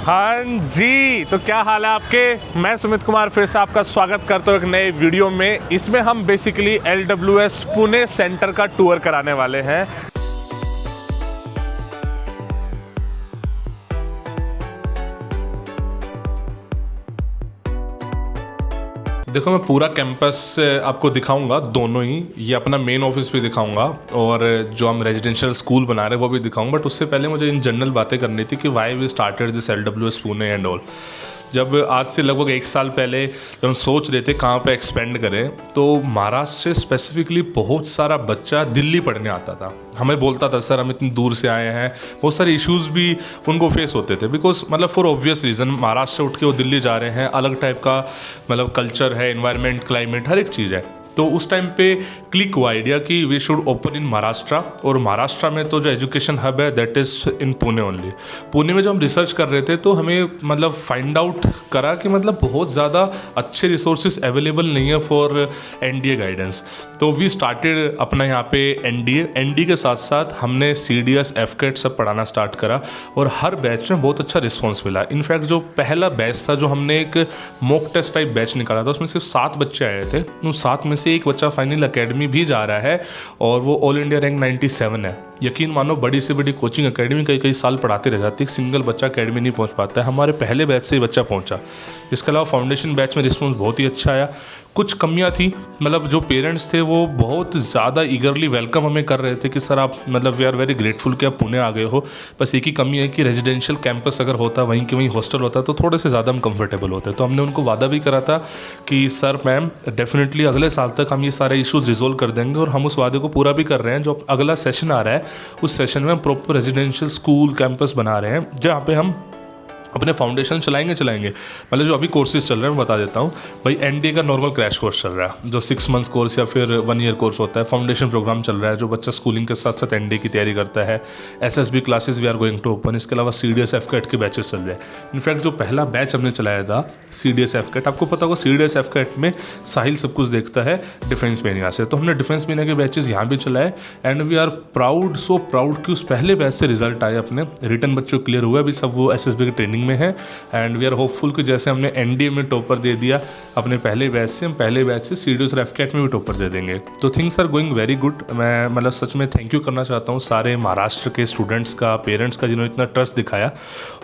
हाँ जी, तो क्या हाल है आपके। मैं सुमित कुमार फिर से आपका स्वागत करता हूँ एक नए वीडियो में। इसमें हम बेसिकली LWS पुणे सेंटर का टूर कराने वाले हैं। देखो, मैं पूरा कैंपस आपको दिखाऊंगा, दोनों ही। ये अपना मेन ऑफिस भी दिखाऊंगा और जो हम रेजिडेंशियल स्कूल बना रहे हैं वो भी दिखाऊंगा। बट उससे पहले मुझे इन जनरल बातें करनी थी कि why we started this LWS Pune and all. जब आज से लगभग 1 साल पहले जब हम सोच रहे थे कहाँ पे एक्सपेंड करें, तो महाराष्ट्र से स्पेसिफिकली बहुत सारा बच्चा दिल्ली पढ़ने आता था। हमें बोलता था, सर हम इतनी दूर से आए हैं। बहुत सारे इश्यूज़ भी उनको फेस होते थे, बिकॉज मतलब फॉर ऑब्वियस रीज़न महाराष्ट्र से उठ के वो दिल्ली जा रहे हैं। अलग टाइप का मतलब कल्चर है, एनवायरनमेंट, क्लाइमेट, हर एक चीज़ है। तो उस टाइम पे क्लिक हुआ आइडिया कि we should open in Maharashtra. और महाराष्ट्र में तो जो एजुकेशन हब है that is in Pune only. Pune में जब हम रिसर्च कर रहे थे तो हमें मतलब फाइंड आउट करा कि मतलब बहुत ज़्यादा अच्छे रिसोर्सेज अवेलेबल नहीं है फॉर NDA गाइडेंस। तो वी स्टार्टेड अपना यहाँ पे NDA के साथ साथ हमने CDS FCAT सब पढ़ाना स्टार्ट करा और हर बैच में बहुत अच्छा रिस्पॉन्स मिला। इनफैक्ट जो पहला बैच था, जो हमने एक मॉक टेस्ट टाइप बैच निकाला था, उसमें सिर्फ 7 बच्चे आए थे। उन 7 में से एक बच्चा फाइनल एकेडमी भी जा रहा है और वो ऑल इंडिया रैंक 97 है। यकीन मानो, बड़ी से बड़ी कोचिंग एकेडमी कई साल पढ़ाते रह जाती है, सिंगल बच्चा एकेडमी नहीं पहुंच पाता है। हमारे पहले बैच से ही बच्चा पहुंचा। इसके अलावा फाउंडेशन बैच में रिस्पॉन्स बहुत ही अच्छा आया। कुछ कमियां थी, मतलब जो पेरेंट्स थे वो बहुत ज़्यादा ईगरली वेलकम हमें कर रहे थे कि सर आप मतलब वी आर वेरी ग्रेटफुल कि आप पुणे आ गए हो। बस एक ही कमी है कि रेजिडेंशियल कैंपस अगर होता, वहीं के वहीं हॉस्टल होता, तो थोड़े से ज़्यादा हम कंफर्टेबल होते। तो हमने उनको वादा भी करा था कि सर मैम डेफिनेटली अगले साल तक हम ये सारे इश्यूज़ रिजोल्व कर देंगे, और हम उस वादे को पूरा भी कर रहे हैं। जो अगला सेशन आ रहा है उस सेशन में हम प्रॉपर रेजिडेंशियल स्कूल कैंपस बना रहे हैं, जहाँ पे हम अपने फाउंडेशन चलाएंगे। मतलब जो अभी कोर्सेज चल रहे हैं मैं बता देता हूँ भाई। NDA का नॉर्मल क्रैश कोर्स चल रहा है, जो 6 मंथ कोर्स या फिर 1 ईयर कोर्स होता है। फाउंडेशन प्रोग्राम चल रहा है, जो बच्चा स्कूलिंग के साथ साथ NDA की तैयारी करता है। SSB classes we are going to open. इसके अलावा CDS FCAT के बैचेस चल रहे हैं। इनफैक्ट जो पहला बैच हमने चलाया था CDS FCAT, आपको पता होगा CDS FCAT में साहिल सब कुछ देखता है डिफेंस मीडिया से, तो हमने डिफेंस मीडिया के बैचेस यहाँ भी चलाए। And we are proud, so proud कि उस पहले बैच से रिजल्ट आए अपने। रिटर्न बच्चों क्लियर हुआ, अभी सब वो SSB की ट्रेनिंग में है। एंड वी आर होपफुल कि जैसे हमने NDA में टॉपर दे दिया अपने पहले बैच से, हम पहले बैच से CDS और FCAT में भी टॉपर दे देंगे। तो things are going very good. मैं मतलब सच में थैंक यू करना चाहता हूँ सारे महाराष्ट्र के स्टूडेंट्स का, पेरेंट्स का, जिन्होंने इतना ट्रस्ट दिखाया।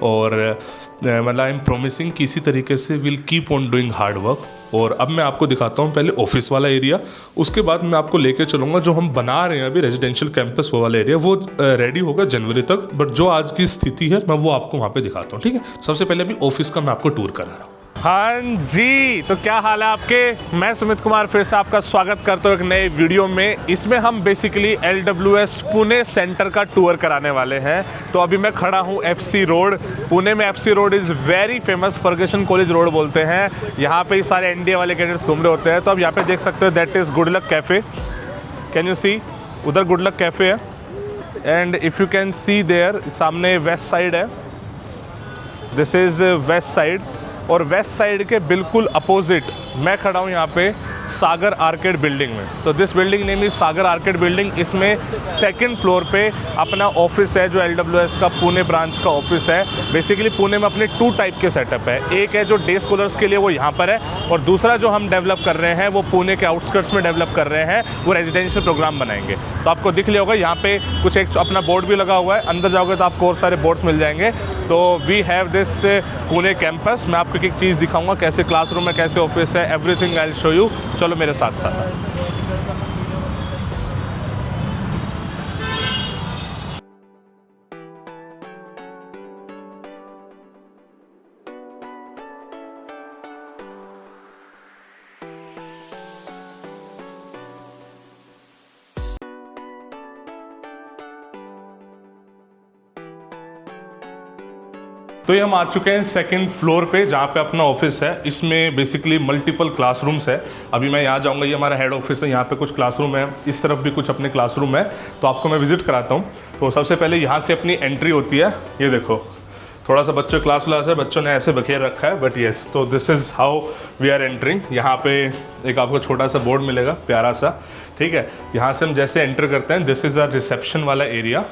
और मतलब आई एम प्रोमिसिंग कि इसी तरीके से will keep on doing hard work. और अब मैं आपको दिखाता हूँ पहले ऑफिस वाला एरिया, उसके बाद मैं आपको लेके चलूँगा जो हम बना रहे हैं अभी रेजिडेंशियल कैंपस वो वाला एरिया। वो रेडी होगा जनवरी तक, बट जो आज की स्थिति है मैं वो आपको वहाँ पे दिखाता हूँ, ठीक है। सबसे पहले अभी ऑफिस का मैं आपको टूर करा रहा हूँ। हाँ जी, तो क्या हाल है आपके। मैं सुमित कुमार फिर से आपका स्वागत करता हूँ एक नए वीडियो में। इसमें हम बेसिकली LWS पुणे सेंटर का टूर कराने वाले हैं। तो अभी मैं खड़ा हूँ FC रोड। पुणे में FC road is very famous, Fergusson college road बोलते हैं। यहाँ पे ही सारे NDA वाले कैडेट्स घूम रहे होते हैं। तो अब यहाँ पे देख सकते हो that is good luck cafe. Can you see, उधर गुड लक कैफ़े है। And if you can see there, सामने वेस्ट साइड है, दिस इज़ वेस्ट साइड। और वेस्ट साइड के बिल्कुल अपोजिट मैं खड़ा हूँ यहाँ पे सागर आर्केड बिल्डिंग में। तो this building name is Sagar arcade building. इसमें 2nd फ्लोर पे अपना ऑफिस है, जो LWS का पुणे ब्रांच का ऑफिस है। बेसिकली पुणे में अपने 2 टाइप के सेटअप है। एक है जो डे स्कॉलर्स के लिए, वो यहाँ पर है, और दूसरा जो हम डेवलप कर रहे हैं वो पुणे के आउटस्कर्ट्स में डेवलप कर रहे हैं, वो रेजिडेंशियल प्रोग्राम बनाएंगे। तो आपको दिख लिया होगा यहाँ पे कुछ एक अपना बोर्ड भी लगा हुआ है। अंदर जाओगे तो आपको और सारे बोर्ड्स मिल जाएंगे। तो we have this Pune campus. मैं आपको एक चीज़ दिखाऊंगा, कैसे क्लासरूम है, कैसे ऑफिस है, everything I will show you. चलो मेरे साथ साथ। तो ये हम आ चुके हैं 2nd फ्लोर पे, जहाँ पे अपना ऑफिस है। इसमें बेसिकली मल्टीपल क्लासरूम्स है। अभी मैं यहाँ जाऊँगा, ये हमारा हेड ऑफिस है। यहाँ पे कुछ क्लासरूम है, इस तरफ भी कुछ अपने क्लासरूम है। तो आपको मैं विजिट कराता हूँ। तो सबसे पहले यहाँ से अपनी एंट्री होती है। ये देखो, थोड़ा सा बच्चों क्लास है, बच्चों ने ऐसे बखेर रखा है, बट येस, तो this is how we are entering. यहाँ पे एक आपको छोटा सा बोर्ड मिलेगा, प्यारा सा, ठीक है। यहाँ से हम जैसे एंटर करते हैं, दिस इज़ अ रिसेप्शन वाला एरिया।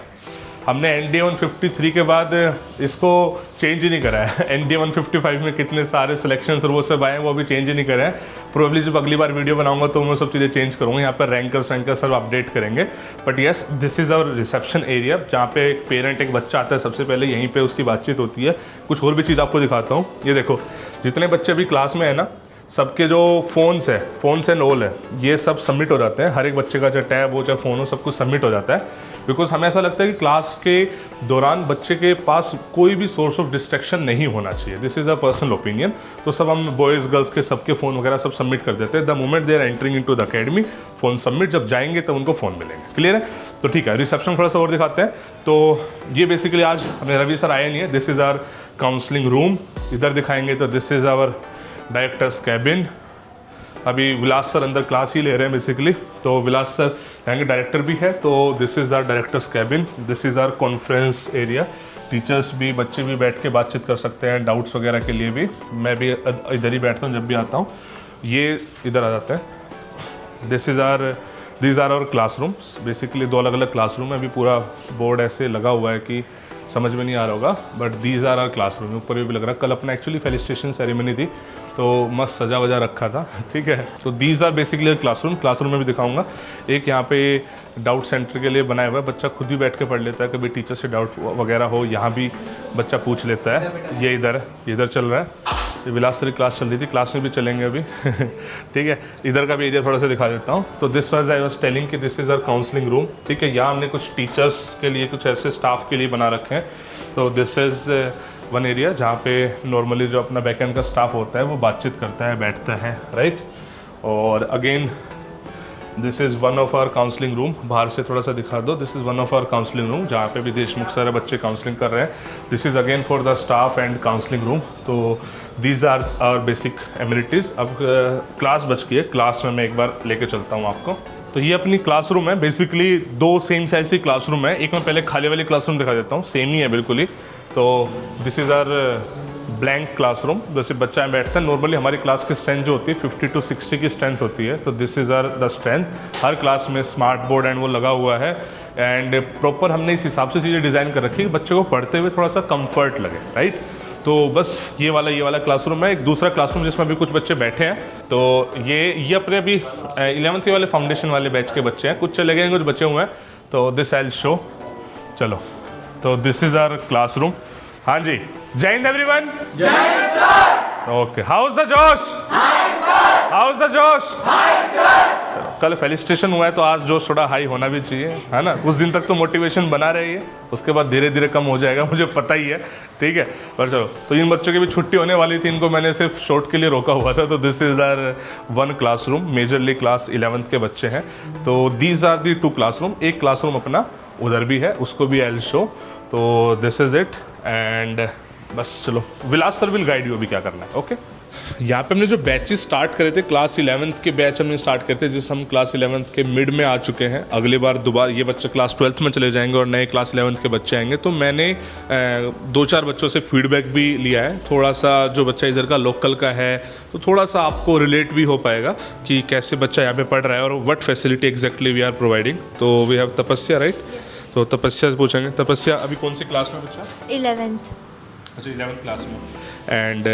हमने NDA 153 के बाद इसको चेंज ही नहीं करा है। NDA 155 में कितने सारे सिलेक्शंस और वो सब आए हैं, वो अभी चेंज ही नहीं करे हैं। प्रोबेबली जब अगली बार वीडियो बनाऊंगा तो मैं सब चीज़ें चेंज करूँगा, यहाँ पर रैंकर्स सब अपडेट करेंगे। But yes, this is our reception area, जहाँ पे एक पेरेंट एक बच्चा आता है, सबसे पहले यहीं पर उसकी बातचीत होती है। कुछ और भी चीज़ आपको दिखाता हूँ। ये देखो, जितने बच्चे अभी क्लास में है ना, सबके जो फ़ोन्स एंड ऑल है, ये सब सबमिट हो जाते हैं। हर एक बच्चे का चाहे टैब हो चाहे फ़ोन हो, सब कुछ सबमिट हो जाता है। बिकॉज हमें ऐसा लगता है कि क्लास के दौरान बच्चे के पास कोई भी सोर्स ऑफ डिस्ट्रैक्शन नहीं होना चाहिए। This is a personal opinion. तो सब हम बॉयज़ गर्ल्स के सबके फ़ोन वगैरह सब सबमिट कर देते हैं। The moment they are entering into the academy, phone submit जब जाएंगे तब उनको फ़ोन मिलेंगे। क्लियर है? तो ठीक है, रिसेप्शन थोड़ा सा और दिखाते हैं। तो ये बेसिकली आज हमें रवि सर आए नहीं है। This is our counselling room. इधर दिखाएंगे तो this is our directors cabin. अभी विलास सर अंदर क्लास ही ले रहे हैं बेसिकली, तो विलास सर यहाँ डायरेक्टर भी है। तो this is our directors cabin, this is our conference area. Teachers भी, बच्चे भी बैठ के बातचीत कर सकते हैं डाउट्स वगैरह के लिए भी। मैं भी इधर ही बैठता हूँ जब भी आता हूँ। ये इधर आ जाता है। This are our classrooms. Basically 2 अलग अलग क्लासरूम है। अभी पूरा बोर्ड ऐसे लगा हुआ है कि समझ में नहीं आ रहा होगा, but these are our classroom. ऊपर भी लग रहा है। कल अपना एक्चुअली फेलिसिटेशन सेरेमनी थी, तो मस्त सजा वजा रखा था। ठीक है, तो दीज आर बेसिकली क्लासरूम में भी दिखाऊंगा। एक यहाँ पे डाउट सेंटर के लिए बनाया हुआ है, बच्चा खुद भी बैठ के पढ़ लेता है। कभी टीचर से डाउट वगैरह हो, यहाँ भी बच्चा पूछ लेता है। ये इधर चल रहा है। ये विलास सर की क्लास चल रही थी, क्लास में भी चलेंगे अभी। ठीक है, इधर का भी एरिया थोड़ा सा दिखा देता हूँ। तो this was I was telling कि this is our counselling room. ठीक है, यहाँ हमने कुछ टीचर्स के लिए, कुछ ऐसे स्टाफ के लिए बना रखे हैं। तो दिस इज़ वन एरिया जहाँ पे नॉर्मली जो अपना बैकएंड का स्टाफ होता है वो बातचीत करता है, बैठता है, राइट। और again this is one of our counselling room. बाहर से थोड़ा सा दिखा दो। This is one of our counselling room, जहाँ पे भी देशमुख सारे बच्चे काउंसलिंग कर रहे हैं। This is again for the staff and counselling room. तो these are our basic amenities. अब क्लास बच गई है, क्लास में मैं एक बार लेके चलता हूँ आपको। तो ये अपनी क्लासरूम है। बेसिकली 2 सेम साइज की क्लासरूम है। एक मैं पहले खाली वाली क्लासरूम दिखा देता हूँ, सेम ही है बिल्कुल ही। तो this is our blank classroom. जैसे बच्चा बैठता है, नॉर्मली हमारी क्लास की स्ट्रेंथ जो होती है 50 to 60 की स्ट्रेंथ होती है। तो this is our the strength. हर क्लास में स्मार्ट बोर्ड एंड वो लगा हुआ है, एंड प्रॉपर हमने इस हिसाब से चीज़ें डिज़ाइन कर रखी है कि बच्चे को पढ़ते हुए थोड़ा सा कंफर्ट लगे, राइट। तो बस ये वाला क्लासरूम है। एक दूसरा क्लासरूम जिसमें अभी कुछ बच्चे बैठे हैं। तो ये अपने अभी 11th वाले फाउंडेशन वाले बैच के बच्चे हैं। कुछ चले गए, कुछ बचे हुए हैं। तो दिस आई विल शो। चलो, तो दिस इज़ आवर क्लासरूम। हाँ जी, जय हिंद एवरीवन। जय हिंद sir. Okay, how is the जोश? High sir. How is the जोश? High sir. कल फेलिसिटेशन हुआ है तो आज जोश थोड़ा हाई होना भी चाहिए, है ना। कुछ दिन तक तो मोटिवेशन बना रही है, उसके बाद धीरे धीरे कम हो जाएगा, मुझे पता ही है। ठीक है, पर चलो। तो इन बच्चों की भी छुट्टी होने वाली थी, इनको मैंने सिर्फ शॉर्ट के लिए रोका हुआ था। तो this is hour one classroom. Majorly class 11th के बच्चे हैं। तो दीज आर दी 2 क्लासरूम। एक क्लासरूम अपना उधर भी है, उसको भी आई विल शो। तो दिस इज़ इट। एंड बस चलो, विलास सर विल गाइड यू अभी क्या करना है। ओके, यहाँ पे हमने जो बैचेस स्टार्ट करे थे, क्लास 11th के बैच हमने स्टार्ट करे थे, जिस हम क्लास 11th के मिड में आ चुके हैं। अगली बार दोबारा ये बच्चे क्लास 12th में चले जाएंगे और नए क्लास 11th के बच्चे आएंगे। तो मैंने 2-4 बच्चों से फीडबैक भी लिया है। थोड़ा सा जो बच्चा इधर का लोकल का है, तो थोड़ा सा आपको रिलेट भी हो पाएगा कि कैसे बच्चा यहाँ पे पढ़ रहा है और what facility exactly we are providing. तो वी हैव तपस्या, राइट। तो तपस्या से पूछेंगे। तपस्या अभी कौन सी क्लास में बच्चा? 11th। अच्छा, 11th क्लास में। एंड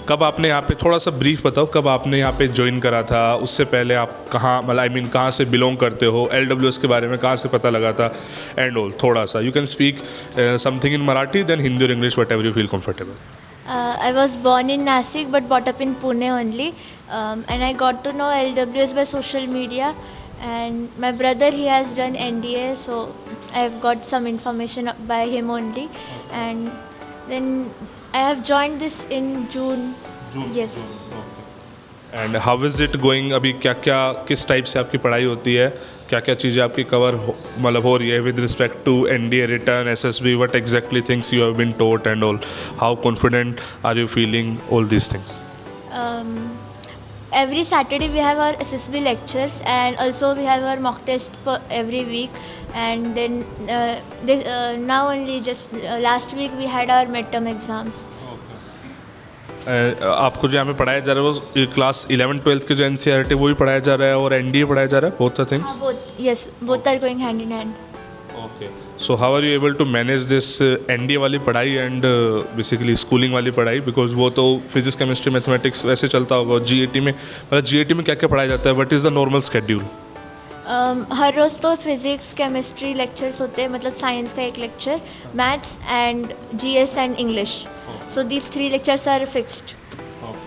कब आपने यहाँ पे, थोड़ा सा ब्रीफ बताओ, कब आपने यहाँ पे ज्वाइन करा था? उससे पहले आप कहाँ, मतलब कहाँ से बिलोंग करते हो? LWS के बारे में कहाँ से पता लगा था? एंड ऑल थोड़ा सा you can speak something in Marathi, then Hindi और English, whatever you feel comfortable. I was born in Nasik but brought up in Pune only, and I got to know LWS by social media. And my brother, he has done NDA, so I've got some information by him only. And then I have joined this in June. Yes. And how is it going? अभी क्या क्या, किस type से आपकी पढ़ाई होती है? क्या क्या चीज़ें आपकी कवर मतलब हो रही है with respect to NDA return, SSB, what exactly things you have been taught and all? How confident are you feeling all these things? Every Saturday we have our SSB lectures, and also we have our mock test every week. And then now only just last week we had our midterm exams. आपको जो यहाँ पे पढ़ाया जा रहा है वो class 11-12 के जो NCERT वही पढ़ाया जा रहा है और NDA पढ़ाया जा रहा है, both the things? Both, yes, both are going hand in hand. Okay. Okay, so how are you able to manage this NDA वाली पढ़ाई एंड बेसिकली स्कूलिंग वाली पढ़ाई, बिकॉज वो तो फिजिक्स केमिस्ट्री मैथमेटिक्स वैसे चलता होगा, जीएटी में मतलब जीएटी में क्या क्या पढ़ाया जाता है, what is the normal schedule? हर रोज़ तो फिज़िक्स केमिस्ट्री लेक्चर्स होते हैं, मतलब साइंस का एक lecture, maths and GS and English. So these 3 lectures are fixed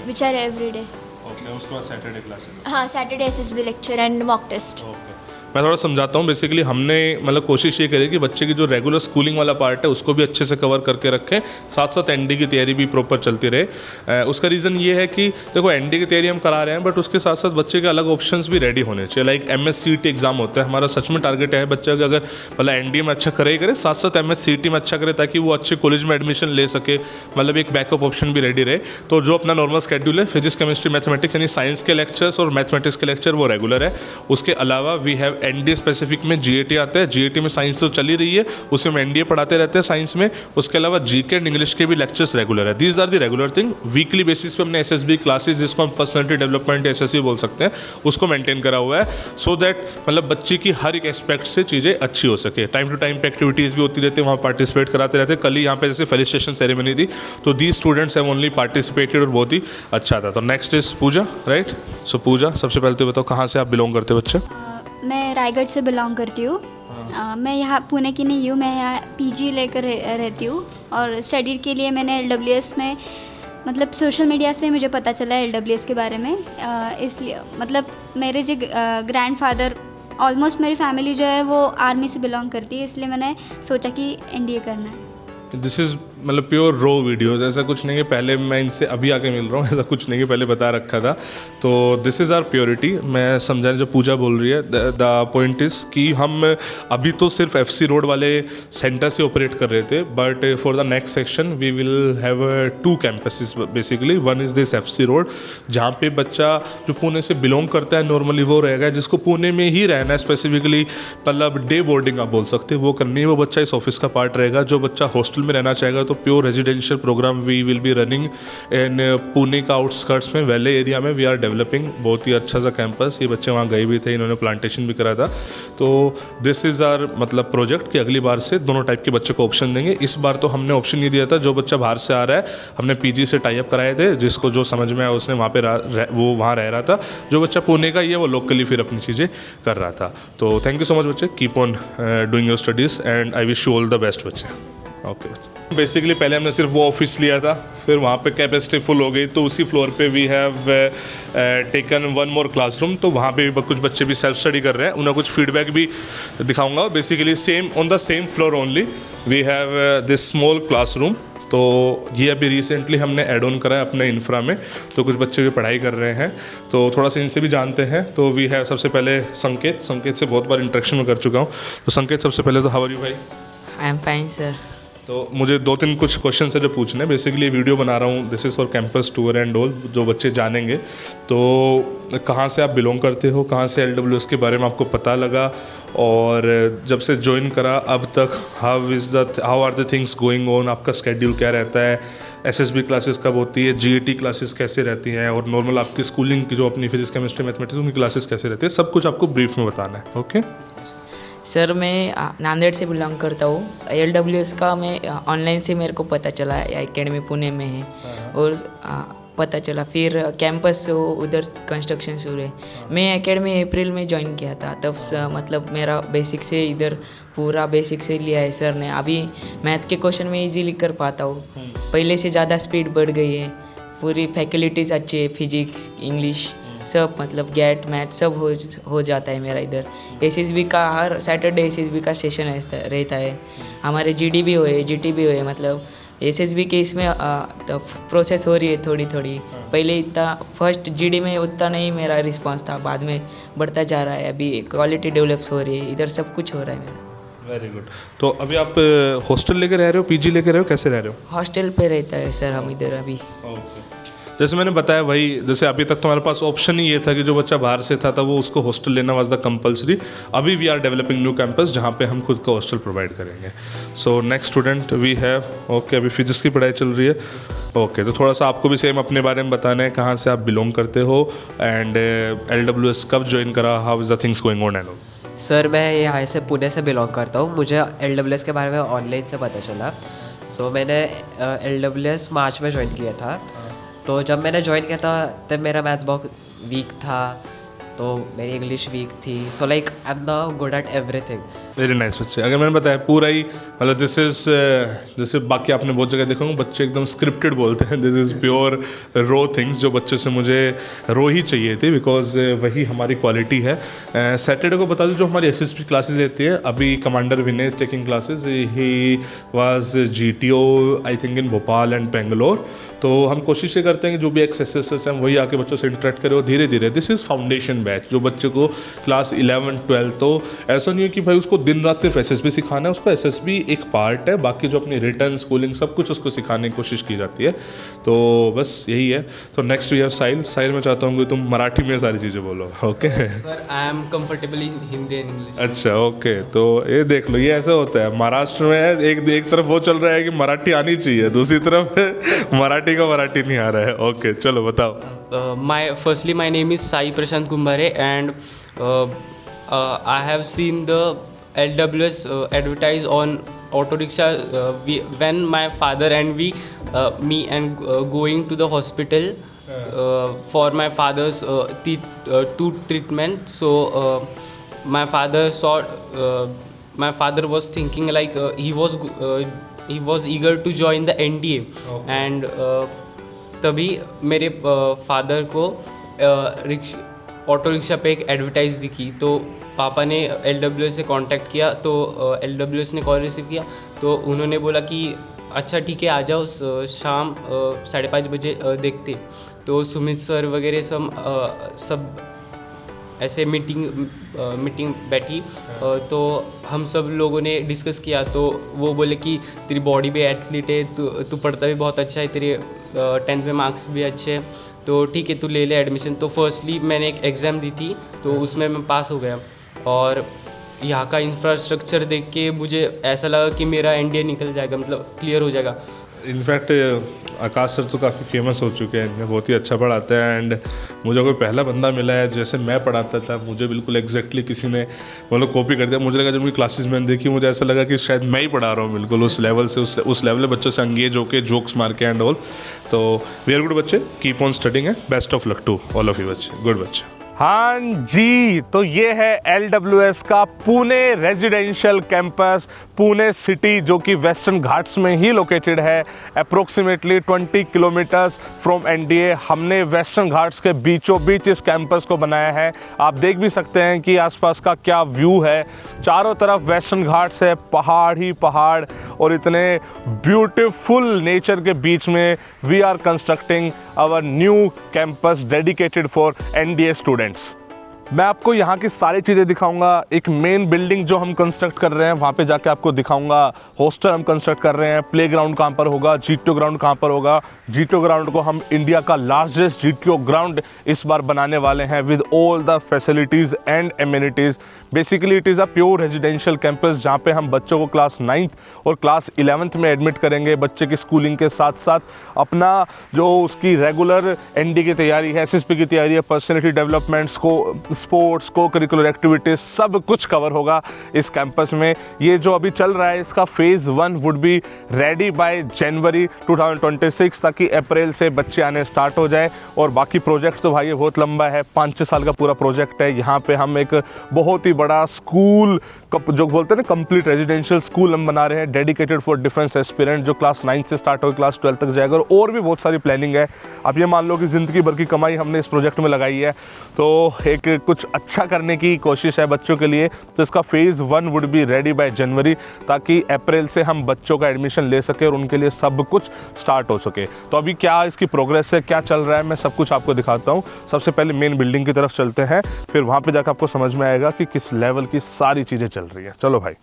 which are every day. Okay, उसके बाद सैटरडे क्लासेस. हाँ, Saturday SSB lecture and mock test. मैं थोड़ा समझाता हूँ. बेसिकली हमने मतलब कोशिश ये करी कि बच्चे की जो रेगुलर स्कूलिंग वाला पार्ट है उसको भी अच्छे से कवर करके रखें, साथ साथ एनडी की तैयारी भी प्रॉपर चलती रहे. उसका रीज़न ये है कि देखो एनडी की तैयारी हम करा रहे हैं, बट उसके साथ साथ बच्चे के अलग ऑप्शंस भी रेडी होने चाहिए. लाइक MSCET एग्जाम होता है, हमारा सच में टारगेट है बच्चा का अगर मतलब एनडी में अच्छा करे ही करे, साथ साथ MSCET में अच्छा करे ताकि वो अच्छे कॉलेज में एडमिशन ले सके, मतलब एक बैकअप ऑप्शन भी रेडी रहे. तो जो अपना नॉर्मल स्केड्यूल है, फिजिक्स केमिस्ट्री मैथमेटिक्स यानी साइंस के लेक्चर्स और मैथमेटिक्स के लेक्चर वो रेगुलर है. उसके अलावा वी हैव एनडी स्पेसिफिक में जीएटी आता है. जीएटी में साइंस तो चली रही है, उसमें हम एनडीए पढ़ाते रहते हैं साइंस में. उसके अलावा जीके एंड इंग्लिश के भी लेक्चर्स रेगुलर है. These are the regular thing. Weekly basis पे हमने एसएसबी क्लासेस, जिसको हम पर्सनैलिटी डेवलपमेंट एसएसबी बोल सकते हैं, उसको मेंटेन करा हुआ है, सो दैट मतलब बच्चे की हर एक एस्पेक्ट से चीज़ें अच्छी हो सके. टाइम टू टाइम पे एक्टिविटीज़ भी होती रहती है, वहाँ पार्टिसिपेट कराते रहते हैं. कल ही यहाँ पे जैसे फेलिसिटेशन सेरेमनी थी, तो these students have only participated और बहुत ही अच्छा था. तो नेक्स्ट इज पूजा, राइट? सो पूजा, सबसे पहले तो बताओ कहाँ से आप बिलोंग करते हो बच्चे? मैं रायगढ़ से बिलोंग करती हूँ. मैं यहाँ पुणे की नहीं हूँ, मैं यहाँ पीजी लेकर रहती हूँ. और स्टडी के लिए मैंने LWS में मतलब सोशल मीडिया से मुझे पता चला LWS के बारे में. इसलिए मतलब मेरे जो ग्रैंडफादर, ऑलमोस्ट मेरी फैमिली जो है वो आर्मी से बिलोंग करती है, इसलिए मैंने सोचा कि एनडीए करना है. दिस इज़ मतलब प्योर रो वीडियोस. ऐसा कुछ नहीं है पहले मैं इनसे अभी आके मिल रहा हूँ, ऐसा कुछ नहीं है पहले बता रखा था. तो दिस इज़ आवर प्योरिटी. मैं समझा जो पूजा बोल रही है, द पॉइंट इज़ कि हम अभी तो सिर्फ FC रोड वाले सेंटर से ऑपरेट कर रहे थे, but for the next section we will have 2 campuses basically. One is this FC road, जहाँ पे बच्चा जो पुणे से बिलोंग करता है नॉर्मली वो रहेगा, जिसको पुणे में ही रहना है स्पेसिफिकली, मतलब डे बोर्डिंग आप बोल सकते हैं, वो करनी है, वो बच्चा इस ऑफिस का पार्ट रहेगा. जो बच्चा हॉस्टल में रहना चाहेगा तो pure residential program we will be running in Pune का आउटस्कर्ट्स में, वैले एरिया में वी आर डेवलपिंग. बहुत ही अच्छा सा कैंपस. ये बच्चे वहाँ गए भी थे, इन्होंने प्लांटेशन भी करा था. तो दिस इज़ आर मतलब प्रोजेक्ट कि अगली बार से दोनों टाइप के बच्चे को ऑप्शन देंगे. इस बार तो हमने ऑप्शन ये दिया था, जो बच्चा बाहर से आ रहा है हमने PG से टाई अप कराए थे, जिसको जो समझ में आया उसने वहाँ पे वो वहाँ रह रहा था. जो बच्चा पुणे का ही है वो लोकली फिर अपनी चीज़ें कर रहा था. तो थैंक यू सो मच बच्चे, keep on doing your studies and I wish you all the best बच्चे. ओके बच्चे. बेसिकली पहले हमने सिर्फ वो ऑफिस लिया था, फिर वहाँ पे कैपेसिटी फुल हो गई, तो उसी फ्लोर पे we have taken 1 more classroom. तो वहाँ पे भी कुछ बच्चे भी सेल्फ स्टडी कर रहे हैं, उन्हें कुछ फीडबैक भी दिखाऊंगा. Basically same on the same floor only we have this small classroom. तो ये अभी रिसेंटली हमने ऐड ऑन करा है अपने इंफ्रा में, तो कुछ बच्चे भी पढ़ाई कर रहे हैं, तो थोड़ा सा इनसे भी जानते हैं. तो वी हैव सबसे पहले संकेत से बहुत बार इंटरेक्शन में कर चुका हूँ. तो संकेत, सबसे पहले तो हाउ आर यू भाई? I am fine sir. तो मुझे 2-3 कुछ क्वेश्चन है जो पूछने हैं. बेसिकली वीडियो बना रहा हूँ, this is for campus tour and all, जो बच्चे जानेंगे. तो कहाँ से आप बिलोंग करते हो, कहाँ से LWS के बारे में आपको पता लगा, और जब से ज्वाइन करा अब तक how are the things going on, आपका स्केड्यूल क्या रहता है, SSB क्लासेस कब होती है, GAT क्लासेस कैसे रहती हैं, और नॉर्मल आपकी स्कूलिंग की जो अपनी फिजिक्स केमिस्ट्री मैथमेटिक्स उनकी क्लासेस कैसे रहती है, सब कुछ आपको ब्रीफ में बताना है. ओके सर, मैं नांदेड़ से बिलोंग करता हूँ. LWS का मैं ऑनलाइन से मेरे को पता चला, एकेडमी पुणे में है, और पता चला फिर कैंपस उधर कंस्ट्रक्शन शुरू है. मैं एकेडमी अप्रैल में ज्वाइन किया था, तब मतलब मेरा बेसिक से इधर पूरा बेसिक से लिया है सर ने. अभी मैथ के क्वेश्चन में इजीली कर पाता हूँ, पहले से ज़्यादा स्पीड बढ़ गई है. पूरी फैकल्टीज़ अच्छी है, फिजिक्स इंग्लिश सब, मतलब गैट मैथ सब हो जाता है मेरा इधर. SSB का हर सैटरडे SSB का सेशन रहता है. हमारे GD भी हुए, GT भी हुए, मतलब SSB के इसमें तो प्रोसेस हो रही है थोड़ी थोड़ी. पहले इतना फर्स्ट GD में उतना नहीं मेरा रिस्पांस था, बाद में बढ़ता जा रहा है. अभी क्वालिटी डेवलप्स हो रही है, इधर सब कुछ हो रहा है मेरा. Very good. तो अभी आप हॉस्टल लेके रह रहे हो, PG लेके रहे हो, कैसे रह रहे हो? हॉस्टल पे रहता है सर हम इधर अभी. ओके. जैसे मैंने बताया वही, जैसे अभी तक तुम्हारे पास ऑप्शन ही ये था कि जो बच्चा बाहर से था वो उसको हॉस्टल लेना वाज द कंपलसरी. अभी we are developing new campus जहाँ पे हम खुद का हॉस्टल प्रोवाइड करेंगे. So next student we have, okay, अभी फिजिक्स की पढ़ाई चल रही है. ओके, तो थोड़ा सा आपको भी सेम अपने बारे में बताना है, कहाँ से आप बिलोंग करते हो, एंड LWS कब ज्वाइन करा, how is the things going on and all. Sir मैं यहाँ से पुणे से बिलोंग करता हूँ। मुझे LWS के बारे में ऑनलाइन से पता चला। सो मैंने LWS मार्च में ज्वाइन किया था। तो जब मैंने ज्वाइन किया था तब मेरा मैथ्स बहुत वीक था, तो मेरी इंग्लिश वीक थी। So like I am not good at everything. Very nice बच्चे। अगर मैंने बताया पूरा ही मतलब दिस इज़ जैसे बाकी आपने बहुत जगह देखा होगा बच्चे एकदम स्क्रिप्टेड बोलते हैं, this is pure raw things जो बच्चे से मुझे रो ही चाहिए थी बिकॉज वही हमारी क्वालिटी है। सैटरडे को बता दूं जो हमारी SSP क्लासेस लेती है, अभी commander Vinay is taking classes, he was GTO I think in Bhopal and Bangalore. तो हम कोशिश ये करते हैं कि जो भी XSS हैं वही आके बच्चों से इंटरेक्ट करे और धीरे धीरे दिस इज़ फाउंडेशन बैच जो बच्चे को क्लास 11 12, तो ऐसा नहीं है कि भाई उसको दिन रात सिर्फ SSB सिखाना है, उसको SSB एक पार्ट है, बाकी जो अपनी रिटर्न स्कूलिंग सब कुछ उसको सिखाने की कोशिश की जाती है। तो बस यही है। तो नेक्स्ट ईयर साहिल मैं चाहता हूँ कि तुम मराठी में सारी चीज़ें बोलो। Okay sir I am comfortable in Hindi and English. अच्छा ओके, तो ये देख लो, ये ऐसा होता है महाराष्ट्र में, एक तरफ वो चल रहा है कि मराठी आनी चाहिए, दूसरी तरफ मराठी नहीं आ रहा है। ओके चलो बताओ। My name is Sai Prashant Kumbhare and I have seen the LWS advertise on auto rickshaw when my father and me going to the hospital for my father's tooth treatment. So my father was thinking like he was eager to join the NDA. Okay. And तभी मेरे father को auto rickshaw पे एक advertise दिखी, तो पापा ने LWS से कांटेक्ट किया, तो LWS ने कॉल रिसीव किया, तो उन्होंने बोला कि अच्छा ठीक है आ जाओ, शाम 5:30 बजे देखते। तो सुमित सर वगैरह सब ऐसे मीटिंग बैठी, तो हम सब लोगों ने डिस्कस किया, तो वो बोले कि तेरी बॉडी भी एथलीट है, तू पढ़ता भी बहुत अच्छा है, तेरे 10th में मार्क्स भी अच्छे हैं, तो ठीक है तू ले ले एडमिशन। तो फर्स्टली मैंने एक एग्ज़ाम दी थी, तो उसमें मैं पास हो गया, और यहाँ का इंफ्रास्ट्रक्चर देख के मुझे ऐसा लगा कि मेरा NDA निकल जाएगा, मतलब क्लियर हो जाएगा। इनफैक्ट आकाश सर तो काफ़ी फेमस हो चुके हैं, इनमें बहुत ही अच्छा पढ़ाते हैं, एंड मुझे कोई पहला बंदा मिला है जैसे मैं पढ़ाता था, मुझे बिल्कुल एग्जैक्टली किसी ने मतलब कॉपी कर दिया। मुझे लगा जब मेरी क्लासेस मैंने देखी, मुझे ऐसा लगा कि शायद मैं ही पढ़ा रहा हूँ बिल्कुल उस लेवल से, उस लेवल में बच्चों से अंगेज होके जोक्स मार के एंड ऑल। तो वेरी गुड बच्चे, कीप ऑन स्टडिंग है, best of luck to all of you बच्चे, गुड बच्चे। हाँ जी, तो ये है LWS का Pune residential campus, Pune city, जो कि वेस्टर्न घाट्स में ही लोकेटेड है, अप्रोक्सीमेटली 20 किलोमीटर्स फ्रॉम NDA। हमने वेस्टर्न घाट्स के बीचों बीच इस कैंपस को बनाया है। आप देख भी सकते हैं कि आसपास का क्या व्यू है, चारों तरफ वेस्टर्न घाट्स है, पहाड़ ही पहाड़, और इतने ब्यूटीफुल नेचर के बीच में we are constructing our new campus dedicated for NDA students. मैं आपको यहाँ की सारी चीज़ें दिखाऊंगा। एक मेन बिल्डिंग जो हम कंस्ट्रक्ट कर रहे हैं वहाँ पे जाके आपको दिखाऊंगा। हॉस्टल हम कंस्ट्रक्ट कर रहे हैं, प्लेग्राउंड कहाँ पर होगा, GTO ग्राउंड कहाँ पर होगा। GTO ग्राउंड को हम इंडिया का लार्जेस्ट GTO ग्राउंड इस बार बनाने वाले हैं with all the facilities and amenities. Basically it is a pure residential campus जहाँ पे हम बच्चों को क्लास 9th और क्लास 11th में एडमिट करेंगे। बच्चे की स्कूलिंग के साथ साथ अपना जो उसकी रेगुलर ND की तैयारी है, SSP की तैयारी है, पर्सनैलिटी डेवलपमेंट्स को, स्पोर्ट्स को, करिकुलर एक्टिविटीज़, सब कुछ कवर होगा इस कैंपस में। ये जो अभी चल रहा है इसका phase 1 would be ready bye जनवरी 2026, ताकि अप्रैल से बच्चे आने स्टार्ट हो जाए। और बाकी प्रोजेक्ट तो भाई बहुत लंबा है, 5-6 साल का पूरा प्रोजेक्ट है। यहाँ पे हम एक बहुत ही बड़ा स्कूल जो बोलते हैं ना कंप्लीट रेजिडेंशियल स्कूल हम बना रहे हैं, डेडिकेटेड फॉर डिफेंस एस्पिरेंट, जो क्लास 9 से स्टार्ट होकर क्लास 12 तक जाएगा। और भी बहुत सारी प्लानिंग है। अब ये मान लो कि ज़िंदगी भर की कमाई हमने इस प्रोजेक्ट में लगाई है, तो एक कुछ अच्छा करने की कोशिश है बच्चों के लिए। तो इसका phase 1 would be ready bye जनवरी, ताकि अप्रैल से हम बच्चों का एडमिशन ले सके और उनके लिए सब कुछ स्टार्ट हो सके। तो अभी क्या इसकी प्रोग्रेस है, क्या चल रहा है, मैं सब कुछ आपको दिखाता हूँ। सबसे पहले मेन बिल्डिंग की तरफ चलते हैं, फिर वहाँ पर जाकर आपको समझ में आएगा कि किस लेवल की सारी चीज़ें चल रही है। चलो भाई।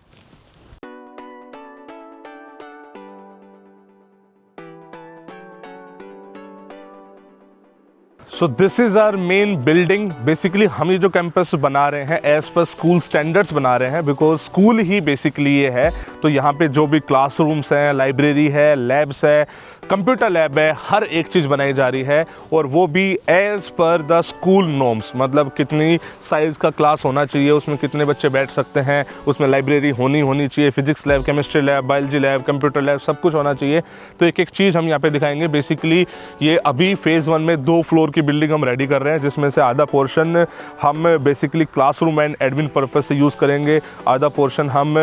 So this is our main building. Basically हम ये जो कैंपस बना रहे हैं एज पर स्कूल स्टैंडर्ड्स बना रहे हैं, बिकॉज स्कूल ही बेसिकली ये है। तो यहाँ पे जो भी क्लासरूम्स हैं, लाइब्रेरी है, लैब्स है, कंप्यूटर लैब है, हर एक चीज़ बनाई जा रही है, और वो भी as per the school norms. मतलब कितनी साइज़ का क्लास होना चाहिए, उसमें कितने बच्चे बैठ सकते हैं, उसमें लाइब्रेरी होनी चाहिए, physics lab, chemistry lab, biology lab, computer lab, सब कुछ होना चाहिए। तो एक एक चीज़ हम यहाँ पे दिखाएंगे। बेसिकली ये अभी फेज़ 1 में 2 फ्लोर की बिल्डिंग हम रेडी कर रहे हैं, जिसमें से आधा पोर्शन हम basically classroom and admin purpose से यूज़ करेंगे, आधा पोर्शन हम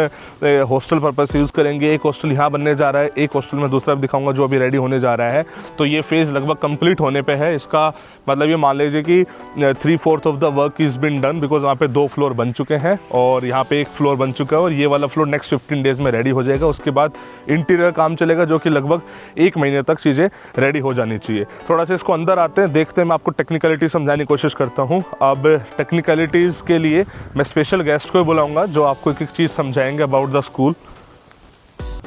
हॉस्टल पर्पज़ से यूज़ करेंगे। एक हॉस्टल यहाँ बनने जा रहा है, एक हॉस्टल में दूसरा भी दिखाऊंगा जो अभी रेडी होने जा रहा है। तो ये फेज़ लगभग कंप्लीट होने पे है। इसका मतलब ये मान लीजिए कि 3/4 of the work is been done, because वहाँ पे 2 फ्लोर बन चुके हैं और यहाँ पे 1 फ्लोर बन चुका है, और ये वाला फ्लोर नेक्स्ट 15 डेज़ में रेडी हो जाएगा। उसके बाद इंटीरियर काम चलेगा, जो कि लगभग 1 महीने तक चीज़ें रेडी हो जानी चाहिए। थोड़ा सा इसको अंदर आते हैं, देखते हैं। मैं आपको टेक्निकलिटी समझाने की कोशिश करता हूँ। अब टेक्निकलिटीज़ के लिए मैं स्पेशल गेस्ट को बुलाऊँगा जो आपको एक एक चीज़ समझाएंगे अबाउट द स्कूल।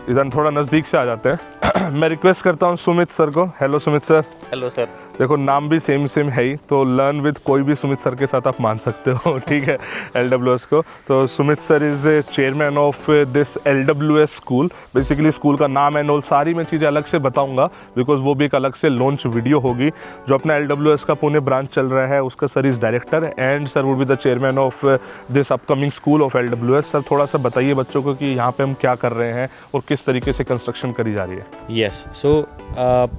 इधर थोड़ा नज़दीक से आ जाते हैं। मैं रिक्वेस्ट करता हूँ सुमित सर को। Hello Sumit sir. Hello sir. देखो नाम भी सेम है ही, तो लर्न विद कोई भी सुमित सर के साथ आप मान सकते हो, ठीक है, LWS को। तो Sumit sir is chairman of this LWS school. Basically school का नाम एंड ऑल सारी मैं चीज़ें अलग से बताऊंगा, बिकॉज वो भी एक अलग से लॉन्च वीडियो होगी। जो अपना LWS का पुणे ब्रांच चल रहा है उसका sir is director, and sir would be the chairman of this upcoming school of LWS। Sir थोड़ा सा बताइए बच्चों को कि यहाँ पर हम क्या कर रहे हैं और किस तरीके से कंस्ट्रक्शन करी जा रही है। यस, सो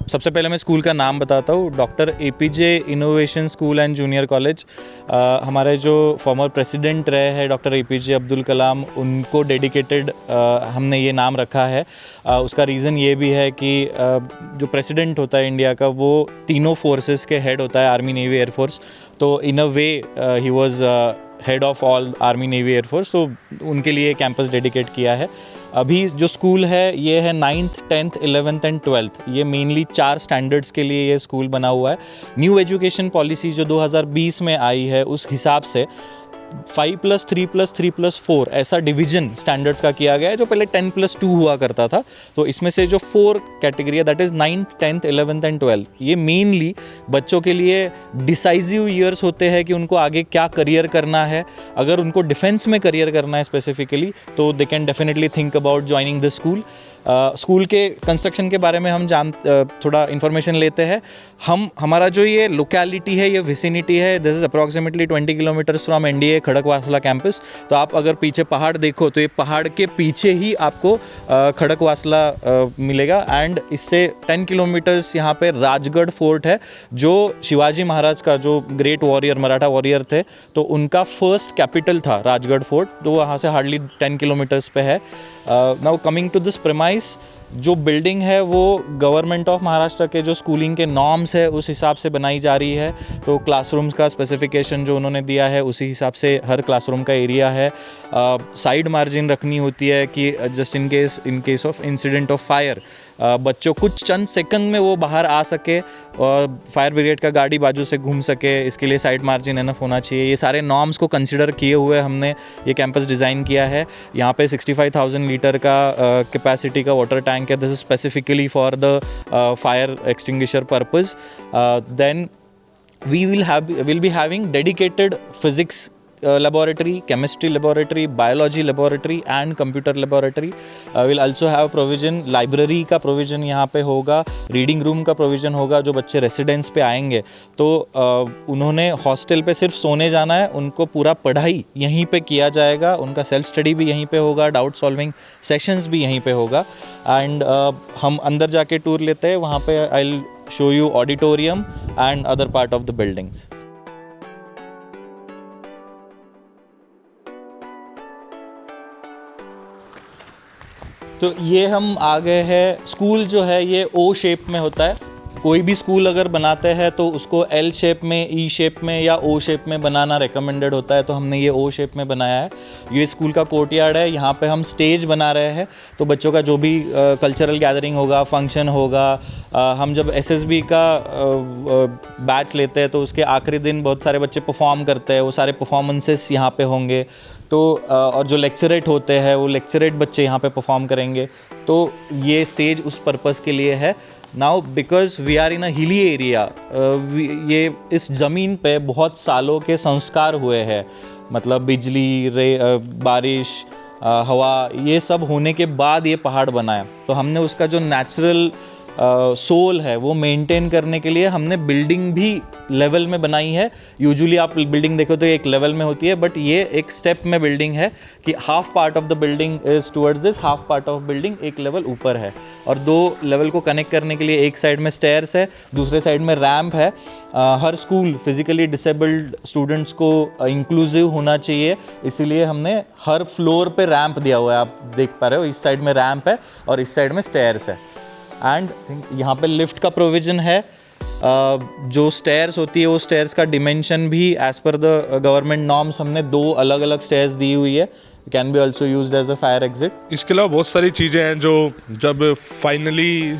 सबसे पहले मैं स्कूल का नाम बताता हूँ, doctor APJ innovation school and junior college. हमारे जो फॉर्मर प्रेसिडेंट रहे हैं डॉक्टर APJ अब्दुल कलाम, उनको डेडिकेटेड हमने ये नाम रखा है। उसका रीज़न ये भी है कि जो प्रेसिडेंट होता है इंडिया का, वो तीनों फोर्सेस के हेड होता है, आर्मी, नेवी, एयरफोर्स। तो in a way he was head of all army, navy, air force. तो उनके लिए कैंपस डेडिकेट किया है। अभी जो स्कूल है ये है 9th, 10th, 11th and 12th। ये मेनली 4 स्टैंडर्ड्स के लिए ये स्कूल बना हुआ है। न्यू एजुकेशन पॉलिसी जो 2020 में आई है, उस हिसाब से 5+3+3+4 ऐसा डिवीजन स्टैंडर्ड्स का किया गया है, जो पहले 10+2 हुआ करता था। तो इसमें से जो 4 कैटेगरी है, that is 9th, 10th, 11th and 12th, ये मेनली बच्चों के लिए डिसाइसिव ईयर्स होते हैं कि उनको आगे क्या करियर करना है। अगर उनको डिफेंस में करियर करना है स्पेसिफिकली, तो they can definitely think about joining the school. School के कंस्ट्रक्शन के बारे में हम थोड़ा इन्फॉर्मेशन लेते हैं। हमारा जो ये लोकेलिटी है, ये विसिनिटी है, this is approximately 20 kilometres from NDA Khadakwasla campus. तो आप अगर पीछे पहाड़ देखो तो ये पहाड़ के पीछे ही आपको खड़कवासला मिलेगा। एंड इससे 10 किलोमीटर्स यहाँ पे राजगढ़ फोर्ट है, जो शिवाजी महाराज का जो ग्रेट वॉरियर, मराठा वॉरियर थे, तो उनका फर्स्ट कैपिटल था राजगढ़ फोर्ट। तो वहाँ से हार्डली 10 किलोमीटर्स पे है। Now coming to this premise, जो बिल्डिंग है वो गवर्नमेंट ऑफ महाराष्ट्र के जो स्कूलिंग के नॉर्म्स है उस हिसाब से बनाई जा रही है। तो क्लासरूम्स का स्पेसिफिकेशन जो उन्होंने दिया है उसी हिसाब से हर क्लासरूम का एरिया है। साइड मार्जिन रखनी होती है कि just in case of incident of fire, बच्चों कुछ चंद सेकंड में वो बाहर आ सके और फायर ब्रिगेड का गाड़ी बाजू से घूम सके, इसके लिए साइड मार्जिन एनफ होना चाहिए। ये सारे नॉर्म्स को कंसिडर किए हुए हमने ये कैंपस डिज़ाइन किया है। यहाँ पे 65,000 लीटर का कैपेसिटी का वाटर टैंक है। This is specifically for the fire extinguisher purpose. Then we will be having dedicated physics laboratory, chemistry laboratory, biology laboratory and computer laboratory. We'll also have provision, library का provision यहाँ पे होगा, reading room का provision होगा। जो बच्चे residence पे आएंगे तो उन्होंने hostel पे सिर्फ सोने जाना है, उनको पूरा पढ़ाई यहीं पे किया जाएगा, उनका self study भी यहीं पे होगा, doubt solving sessions भी यहीं पे होगा। and हम अंदर जाके tour लेते हैं, वहाँ पे I'll show you auditorium and other part of the buildings. तो ये हम आ गए हैं। स्कूल जो है ये O शेप में होता है। कोई भी स्कूल अगर बनाते हैं तो उसको L शेप में, E शेप में या O शेप में बनाना रिकमेंडेड होता है। तो हमने ये O शेप में बनाया है। ये स्कूल का कोर्टयार्ड है। यहाँ पे हम स्टेज बना रहे हैं, तो बच्चों का जो भी कल्चरल गैदरिंग होगा, फंक्शन होगा, हम जब SSB का बैच लेते हैं तो उसके आखिरी दिन बहुत सारे बच्चे परफॉर्म करते हैं, वो सारे परफॉर्मेंसेस यहाँ पे होंगे। तो और जो लेक्चरेट होते हैं वो लेक्चरेट बच्चे यहाँ पे परफॉर्म करेंगे। तो ये स्टेज उस पर्पस के लिए है। Now because we are in a hilly area, ये इस ज़मीन पे बहुत सालों के संस्कार हुए हैं, मतलब बिजली बारिश हवा ये सब होने के बाद ये पहाड़ बना है। तो हमने उसका जो नेचुरल सोल है वो मेंटेन करने के लिए हमने बिल्डिंग भी लेवल में बनाई है। यूजुअली आप बिल्डिंग देखो तो एक लेवल में होती है, बट ये एक स्टेप में बिल्डिंग है कि half part of the building is towards this, half part of building एक लेवल ऊपर है, और दो लेवल को कनेक्ट करने के लिए एक साइड में स्टेयर्स है, दूसरे साइड में रैम्प है। हर स्कूल फिजिकली डिसेबल्ड स्टूडेंट्स को इंक्लूसिव होना चाहिए, इसीलिए हमने हर फ्लोर पे रैम्प दिया हुआ है। आप देख पा रहे हो, इस साइड में रैम्प है और इस साइड में स्टेयर्स है। एंड थिंक यहाँ पे लिफ्ट का प्रोविज़न है। जो स्टेयर्स होती है वो स्टेयर्स का डिमेंशन भी as per the government norms हमने 2 अलग अलग स्टेयर्स दी हुई है, can be also used as a fire exit. इसके अलावा बहुत सारी चीज़ें हैं जो जब फाइनली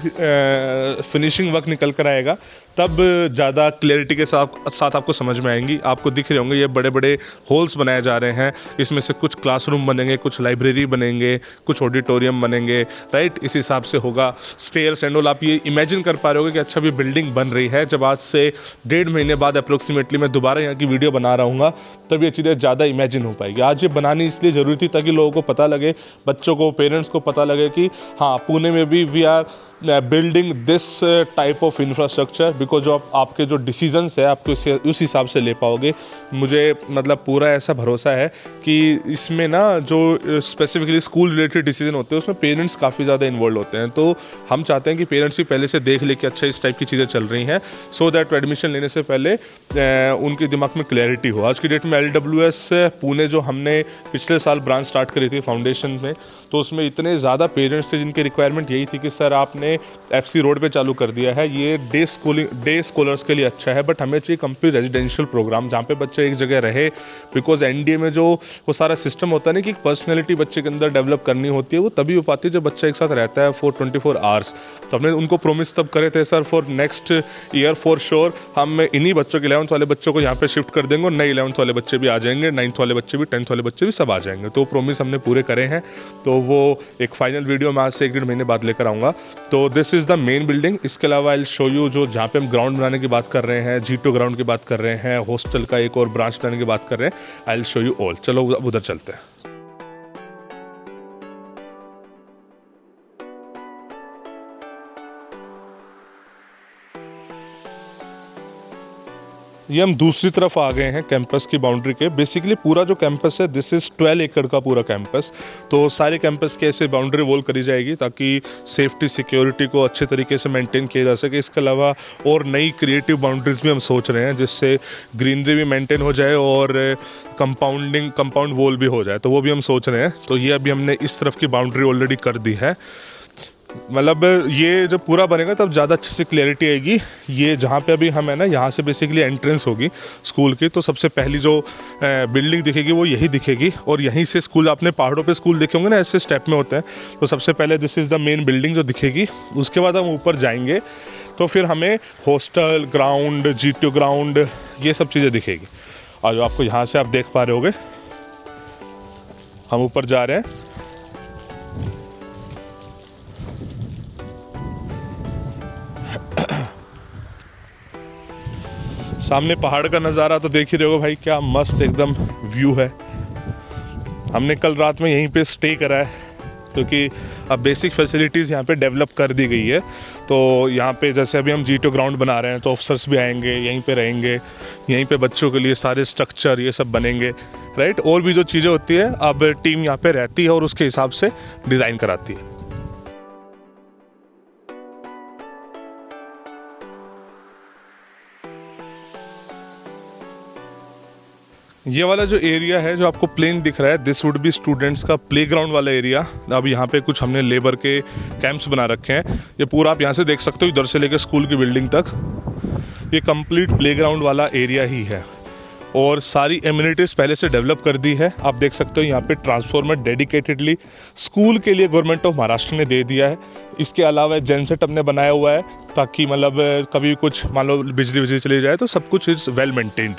फिनिशिंग वर्क निकल कर आएगा तब ज़्यादा क्लैरिटी के साथ आपको समझ में आएंगी। आपको दिख रहे होंगे ये बड़े बड़े होल्स बनाए जा रहे हैं, इसमें से कुछ क्लासरूम बनेंगे, कुछ लाइब्रेरी बनेंगे, कुछ ऑडिटोरियम बनेंगे, राइट। इस हिसाब से होगा स्टेयर्स एंड ऑल। आप ये इमेजिन कर पा रहे होगे कि अच्छा भी बिल्डिंग बन रही है। जब आज से 1.5 महीने बाद अप्रोक्सीमेटली मैं दोबारा यहाँ की वीडियो बना रहा हूँ तब ये चीज़ें ज़्यादा इमेजिन हो पाएगी। आज ये बनानी इसलिए ज़रूरी थी ताकि लोगों को पता लगे, बच्चों को, पेरेंट्स को पता लगे कि हाँ, पुणे में भी we are building this type of infrastructure, because जो आपके जो डिसीजंस है आपको उस हिसाब से ले पाओगे। मुझे मतलब पूरा ऐसा भरोसा है कि इसमें ना जो स्पेसिफिकली स्कूल रिलेटेड डिसीजन होते हैं उसमें पेरेंट्स काफ़ी ज़्यादा इन्वॉल्व होते हैं। तो हम चाहते हैं कि पेरेंट्स भी पहले से देख ले कि अच्छा इस टाइप की चीज़ें चल रही हैं, सो दैट एडमिशन लेने से पहले उनके दिमाग में क्लैरिटी हो। आज की डेट में LWS पुणे जो हमने पिछले साल ब्रांच स्टार्ट करी थी फाउंडेशन में, तो उसमें इतने ज़्यादा पेरेंट्स थे जिनकी रिक्वायरमेंट यही थी कि सर आपने FC रोड पे चालू कर दिया है, ये डे स्कॉलर्स के लिए अच्छा है, बट हमें चाहिए कंप्लीट रेजिडेंशियल प्रोग्राम जहाँ पे बच्चे एक जगह रहे। बिकॉज NDA में जो वो सारा सिस्टम होता है ना कि एक पर्सनैलिटी बच्चे के अंदर डेवलप करनी होती है, वो तभी हो पाती है जब बच्चा एक साथ रहता है फॉर 24 आवर्स। तो हमने उनको प्रोमिस तब करे थे sir for next year for sure हम इन्हीं बच्चों के 11th वाले बच्चों को यहाँ पे शिफ्ट कर देंगे और नए 11th वाले बच्चे भी आ जाएंगे, 9th वाले बच्चे भी, 10th वाले बच्चे भी सब आ जाएंगे। तो प्रोमिस हमने पूरे करे हैं। तो वो एक फाइनल वीडियो मैं आज से 1-1.5 महीने बाद लेकर आऊँगा। तो this is the main building. इसके अलावा आई विल शो यू जो जहाँ पे हम ग्राउंड बनाने की बात कर रहे हैं, G2 ग्राउंड की बात कर रहे हैं, हॉस्टल का एक और ब्रांच बनाने की बात कर रहे हैं। I will show you all. चलो अब उधर चलते हैं। ये हम दूसरी तरफ आ गए हैं कैंपस की बाउंड्री के। बेसिकली पूरा जो कैंपस है दिस इज़ 12 एकड़ का पूरा कैंपस। तो सारे कैंपस के ऐसे बाउंड्री वॉल करी जाएगी ताकि सेफ्टी सिक्योरिटी को अच्छे तरीके से मेंटेन किया जा सके। इसके अलावा और नई क्रिएटिव बाउंड्रीज भी हम सोच रहे हैं जिससे ग्रीनरी भी मेंटेन हो जाए और कंपाउंड वॉल भी हो जाए, तो वो भी हम सोच रहे हैं। तो ये अभी हमने इस तरफ की बाउंड्री ऑलरेडी कर दी है। मतलब ये जब पूरा बनेगा तब ज़्यादा अच्छे से क्लैरिटी आएगी। ये जहाँ पे अभी हम है ना, यहाँ से बेसिकली एंट्रेंस होगी स्कूल की। तो सबसे पहली जो बिल्डिंग दिखेगी वो यही दिखेगी और यहीं से स्कूल, आपने पहाड़ों पे स्कूल देखे होंगे ना, ऐसे स्टेप में होते हैं। तो सबसे पहले this is the main building जो दिखेगी। उसके बाद हम ऊपर जाएंगे तो फिर हमें हॉस्टल, ग्राउंड, G2 ग्राउंड, ये सब चीज़ें दिखेगी। और जो आपको यहाँ से आप देख पा रहे होगे, हम ऊपर जा रहे हैं। सामने पहाड़ का नज़ारा तो देख ही रहे हो भाई, क्या मस्त एकदम व्यू है। हमने कल रात में यहीं पे स्टे करा है क्योंकि अब बेसिक फैसिलिटीज़ यहाँ पे डेवलप कर दी गई है। तो यहाँ पे जैसे अभी हम G2 ग्राउंड बना रहे हैं तो ऑफिसर्स भी आएंगे, यहीं पे रहेंगे, यहीं पे बच्चों के लिए सारे स्ट्रक्चर ये सब बनेंगे, राइट। और भी जो चीज़ें होती है अब टीम यहाँ पे रहती है और उसके हिसाब से डिज़ाइन कराती है। ये वाला जो एरिया है जो आपको प्लेन दिख रहा है, दिस वुड बी स्टूडेंट्स का प्लेग्राउंड वाला एरिया। अब यहाँ पे कुछ हमने लेबर के कैंप्स बना रखे हैं। ये पूरा आप यहाँ से देख सकते हो, इधर से लेकर स्कूल की बिल्डिंग तक ये कंप्लीट प्लेग्राउंड वाला एरिया ही है और सारी एम्यूनिटीज़ पहले से डेवलप कर दी है। आप देख सकते हो यहाँ पे ट्रांसफार्मर डेडिकेटेडली स्कूल के लिए गवर्नमेंट ऑफ महाराष्ट्र ने दे दिया है। इसके अलावा जेनसेट हमने बनाया हुआ है ताकि मतलब कभी कुछ मान लो बिजली चली जाए तो सब कुछ इज़ वेल मेंटेन्ड।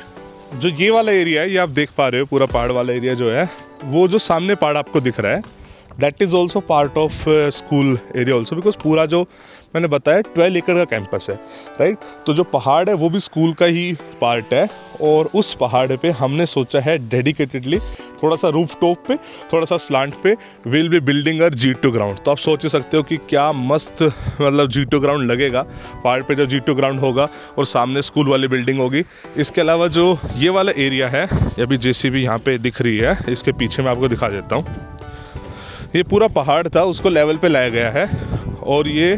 जो ये वाला एरिया है, ये आप देख पा रहे हो पूरा पहाड़ वाला एरिया जो है, वो जो सामने पहाड़ आपको दिख रहा है that is also part of school area also, because पूरा जो मैंने बताया 12 एकड़ का कैंपस है, राइट। तो जो पहाड़ है वो भी स्कूल का ही पार्ट है, और उस पहाड़ पे हमने सोचा है डेडिकेटेडली थोड़ा सा रूफ टॉप पे, थोड़ा सा स्लांट पे will be building uh G2 ground. तो आप सोच ही सकते हो कि क्या मस्त मतलब G2 ग्राउंड लगेगा पहाड़ पे, जो G2 ग्राउंड होगा और सामने स्कूल वाली बिल्डिंग होगी। इसके अलावा जो ये वाला एरिया है, अभी JCB यहाँ पे दिख रही है, इसके पीछे मैं आपको दिखा देता हूँ। ये पूरा पहाड़ था, उसको लेवल पे लाया गया है, और ये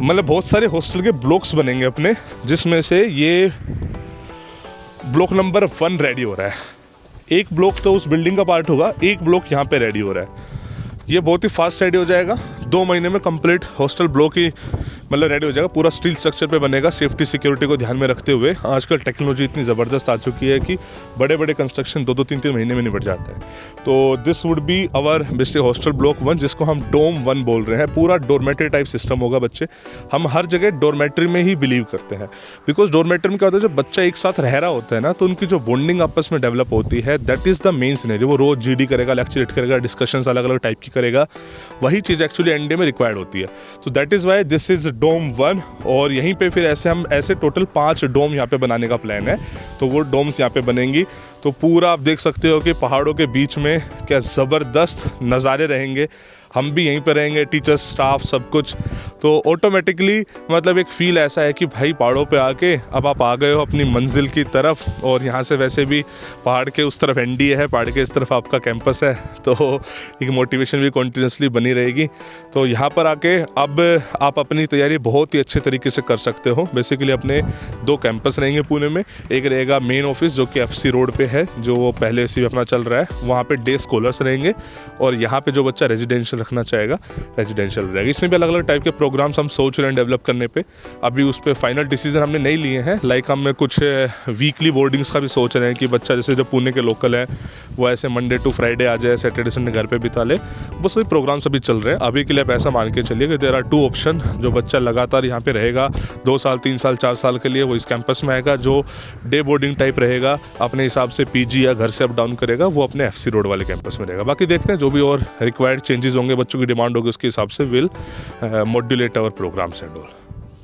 मतलब बहुत सारे हॉस्टल के ब्लॉक्स बनेंगे अपने, जिसमें से ये ब्लॉक नंबर 1 रेडी हो रहा है। एक ब्लॉक तो उस बिल्डिंग का पार्ट होगा, एक ब्लॉक यहाँ पे रेडी हो रहा है। ये बहुत ही फास्ट रेडी हो जाएगा, 2 महीने में कंप्लीट हॉस्टल ब्लॉक ही मतलब रेडी हो जाएगा। पूरा स्टील स्ट्रक्चर पे बनेगा, सेफ्टी सिक्योरिटी को ध्यान में रखते हुए। आजकल टेक्नोलॉजी इतनी ज़बरदस्त आ चुकी है कि बड़े बड़े कंस्ट्रक्शन 2-2 3-3 महीने में निपट जाते हैं। तो this would be our basically hostel block 1, जिसको हम डोम 1 बोल रहे हैं। पूरा डोरमेट्री टाइप सिस्टम होगा बच्चे, हम हर जगह डोरमेट्री में ही बिलीव करते हैं, बिकॉज डोरमेट्री में क्या होता है, जब बच्चा एक साथ रह रहा होता है ना, तो उनकी जो बॉन्डिंग आपस में डेवलप होती है, that is the main scenario. वो रोज़ GD करेगा, लेक्चरेट करेगा, डिस्कशंस अलग अलग टाइप की करेगा, वही चीज़ एक्चुअली एनडीए में रिक्वायर्ड होती है। तो that is why this is dome 1, और यहीं पे फिर हम ऐसे टोटल 5 डोम यहाँ पे बनाने का प्लान है। तो वो डोम्स यहाँ पे बनेंगी, तो पूरा आप देख सकते हो कि पहाड़ों के बीच में क्या ज़बरदस्त नज़ारे रहेंगे। हम भी यहीं पर रहेंगे, टीचर्स, स्टाफ, सब कुछ। तो ऑटोमेटिकली मतलब एक फ़ील ऐसा है कि भाई पहाड़ों पे आके अब आप आ गए हो अपनी मंजिल की तरफ, और यहाँ से वैसे भी पहाड़ के उस तरफ एनडीए है, पहाड़ के इस तरफ आपका कैंपस है, तो एक मोटिवेशन भी कंटिन्यूसली बनी रहेगी। तो यहाँ पर आके अब आप अपनी तैयारी बहुत ही अच्छे तरीके से कर सकते हो। बेसिकली अपने 2 कैंपस रहेंगे पुणे में, एक रहेगा मेन ऑफिस जो कि FC रोड पे है, जो पहले से भी अपना चल रहा है, वहाँ पे डे स्कॉलर्स रहेंगे, और यहाँ पे जो बच्चा रेजिडेंशियल रखना चाहेगा रेजिडेंशियल रहेगा। इसमें भी अलग अलग टाइप के प्रोग्राम्स हम सोच रहे हैं डेवलप करने पे। अभी उस पर फाइनल डिसीजन हमने नहीं लिए हैं, लाइक हम कुछ वीकली बोर्डिंग्स का भी सोच रहे हैं कि बच्चा जैसे जो पुणे के लोकल है वो ऐसे मंडे टू फ्राइडे आ जाए, सैटरडे संडे घर पे बिता ले। वो सभी प्रोग्राम्स अभी चल रहे हैं। अभी के लिए आप ऐसा मान के चलिए कि देयर आर 2 ऑप्शन। जो बच्चा लगातार यहाँ पे रहेगा 2 साल 3 साल 4 साल के लिए, वो इस कैंपस में आएगा। जो डे बोर्डिंग टाइप रहेगा, अपने हिसाब से PG या घर से अप डाउन करेगा, वो अपने FC रोड वाले कैंपस में रहेगा। बाकी देखते हैं जो भी और रिक्वायर्ड चेंजेस होंगे, बच्चों की डिमांड होगी, उसके हिसाब से will modulate our programs and all.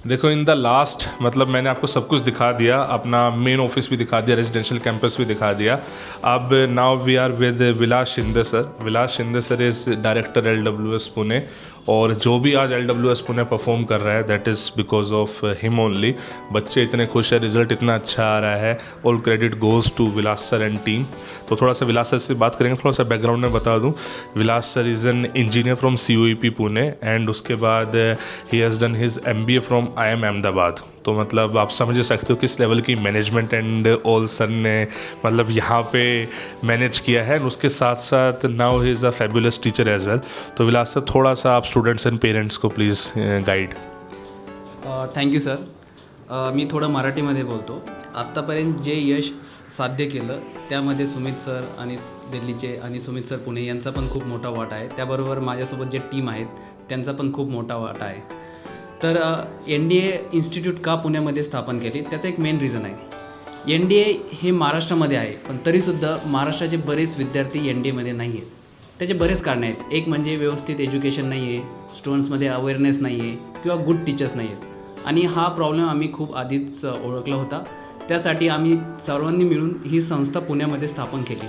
देखो इन द लास्ट मतलब मैंने आपको सब कुछ दिखा दिया, अपना मेन ऑफिस भी दिखा दिया, रेजिडेंशियल कैंपस भी दिखा दिया। अब now we are with Vilas Shinde sir. Vilas Shinde sir is director LWS Pune, और जो भी आज LWS पुणे परफॉर्म कर रहा है that is because of him only. बच्चे इतने खुश है, रिजल्ट इतना अच्छा आ रहा है, all credit goes to Vilas sir and team. तो थोड़ा सा विलास सर से बात करेंगे, थोड़ा सा बैकग्राउंड में बता दूं। Vilas sir is an engineer from COEP Pune, and उसके बाद he has done his MBA from IIM Ahmedabad. तो मतलब आप समझ सकते हो किस लेवल की मैनेजमेंट एंड ऑल सर ने मतलब यहाँ पे मैनेज किया है। उसके साथ साथ now he is a fabulous teacher as well. तो विलास सर थोड़ा सा आप स्टुडंट्स एंड पेरेंट्स को प्लीज गाईड। Thank you sir. मी थोडं मराठीमध्ये बोलतो. आत्तापर्यंत जे यश साध्य केलं त्यामध्ये सुमित सर आणि दिल्लीचे आणि सुमित सर पुणे यांचा पण खूप मोठा वाटा आहे. त्याबरोबर माझ्यासोबत जे टीम आहेत त्यांचा पण खूप मोठा वाटा आहे. तर NDA इन्स्टिट्यूट का पुण्यामध्ये स्थापन केली त्याचं एक मेन रिझन आहे. NDA हे महाराष्ट्रामध्ये आहे, पण तरीसुद्धा महाराष्ट्राचे बरेच विद्यार्थी NDAमध्ये नाही आहेत. त्याचे बरेच कारणे आहेत. एक म्हणजे व्यवस्थित एज्युकेशन नाही आहे, स्टुडंट्समध्ये अवेअरनेस नाही आहे किंवा गुड टीचर्स नाही आहेत. आणि हा प्रॉब्लेम आम्ही खूप आधीच ओळखला होता. त्यासाठी आम्ही सर्वांनी मिळून ही संस्था पुण्यामध्ये स्थापन केली.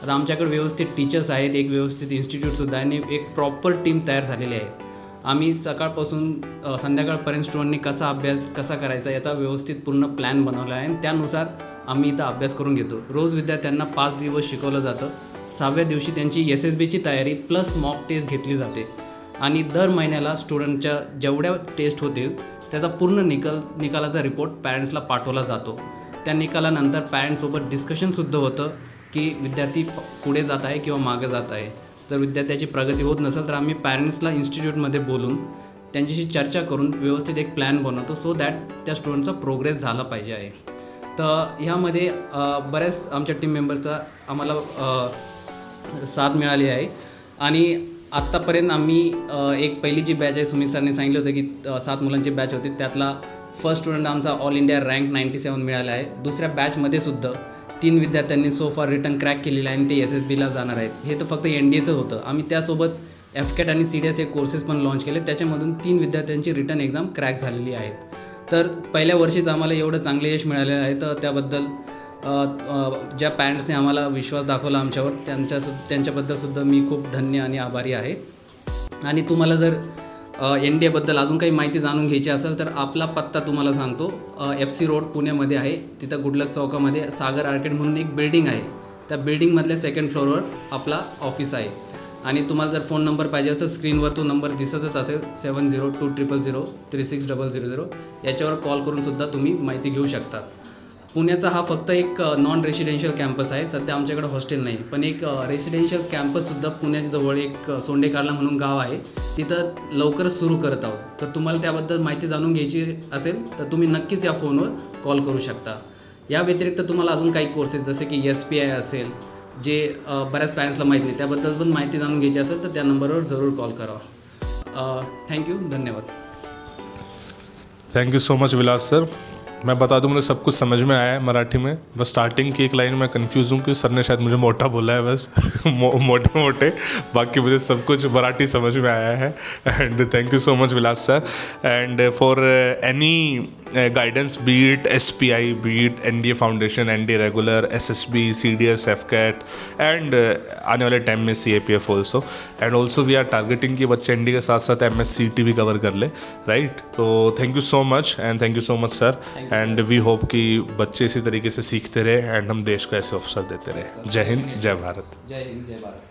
आता आमच्याकडे व्यवस्थित टीचर्स आहेत, एक व्यवस्थित इन्स्टिट्यूटसुद्धा आहे आणि एक प्रॉपर टीम तयार झालेली आहे. आम्ही सकाळपासून संध्याकाळपर्यंत स्टुडंटनी कसा अभ्यास कसा करायचा याचा व्यवस्थित पूर्ण प्लॅन बनवला आहे आणि त्यानुसार आम्ही इथं अभ्यास करून घेतो. रोज विद्यार्थ्यांना 5 दिवस शिकवलं जातं. 6व्या दिवशी त्यांची SSBची तयारी प्लस मॉक टेस्ट घेतली जाते आणि दर महिन्याला स्टुडंटच्या जेवढ्या टेस्ट होतील त्याचा पूर्ण निकालाचा रिपोर्ट पॅरेंट्सला पाठवला जातो. त्या निकालानंतर पॅरेंट्ससोबत डिस्कशनसुद्धा होतं की विद्यार्थी पुढे जात आहे किंवा मागे जात आहे. जर विद्यार्थ्याची प्रगती होत नसेल तर आम्ही पॅरेंट्सला इन्स्टिट्यूटमध्ये बोलून त्यांच्याशी चर्चा करून व्यवस्थित एक प्लॅन बनवतो सो दॅट त्या स्टुडंटचा प्रोग्रेस झाला पाहिजे आहे. तर ह्यामध्ये बऱ्याच आमच्या टीम मेंबरचा आम्हाला साथ मिळाली आहे आणि आत्तापर्यंत आम्ही एक पहिली जी बॅच आहे सुमित सरने सांगितलं होतं की 7 मुलांची बॅच होती त्यातला फर्स्ट स्टुडंट आमचा ऑल इंडिया रँक 97 मिळाला आहे. दुसऱ्या बॅचमध्ये सुद्धा 3 विद्यार्थ्यांनी सोफा रिटर्न क्रॅक केलेलं आहे आणि ते SSBला जाणार आहेत. हे तर फक्त NDAचं होतं. आम्ही त्यासोबत FCAT आणि CDS हे कोर्सेस पण लॉन्च केले. त्याच्यामधून 3 विद्यार्थ्यांची रिटर्न एक्झाम क्रॅक झालेली आहेत. तर पहिल्या वर्षीच आम्हाला एवढं चांगलं यश मिळालेलं आहे. तर त्याबद्दल ज्या पॅरेंट्सने आम्हाला विश्वास दाखवला आमच्यावर त्यांच्याबद्दलसुद्धा मी खूप धन्य आणि आभारी आहे. आणि तुम्हाला जर NDAबद्दल अजून काही माहिती जाणून घ्यायची असेल तर आपला पत्ता तुम्हाला सांगतो. FC रोड पुण्यामध्ये आहे. तिथं गुडलक चौकामध्ये सागर आर्केड म्हणून एक बिल्डिंग आहे. त्या बिल्डिंगमधल्या 2nd फ्लोअरवर आपला ऑफिस आहे. आणि तुम्हाला जर फोन नंबर पाहिजे असेल तर स्क्रीनवर तो नंबर दिसतच असेल 702000360000 याच्यावर कॉल करूनसुद्धा तुम्ही माहिती घेऊ शकता. पुण्याचा हा फक्त एक नॉन रेसिडेन्शियल कॅम्पस आहे. सध्या आमच्याकडे हॉस्टेल नाही, पण एक रेसिडेन्शियल कॅम्पससुद्धा पुण्याजवळ एक सोंडेकारला म्हणून गाव आहे, तिथं लवकरच सुरू करत आहोत. तर तुम्हाला त्याबद्दल माहिती जाणून घ्यायची असेल तर तुम्ही नक्कीच या फोनवर कॉल करू शकता. या व्यतिरिक्त तुम्हाला अजून काही कोर्सेस जसे की SPI असेल जे बऱ्याच पॅरेंट्सला माहीत नाही, त्याबद्दल पण माहिती जाणून घ्यायची असेल तर त्या नंबरवर जरूर कॉल करा. थँक्यू, धन्यवाद. Thank you so much Vilas sir. मैं बता दूं मुझे सब कुछ समझ में आया है मराठी में. बस स्टार्टिंग की एक लाइन में कंफ्यूज हूँ कि सर ने शायद मुझे मोटा बोला है बस मोटे मोटे, बाकी मुझे सब कुछ मराठी समझ में आया है. And thank you so much Vilas sir. And for any guidance be it SPI, be it NDA foundation, NDA regular, SSB, CDS, FCAT and आने वाले टाइम में CAPF also. And also we are targeting कि बच्चे NDA के साथ साथ MSCT भी cover कर ले, राइट. तो thank you so much and thank you so much sir. And we hope कि बच्चे इसी तरीके से सीखते रहे एंड हम देश को ऐसे अवसर देते रहे. जय हिंद, जय भारत. जय हिंद, जय भारत.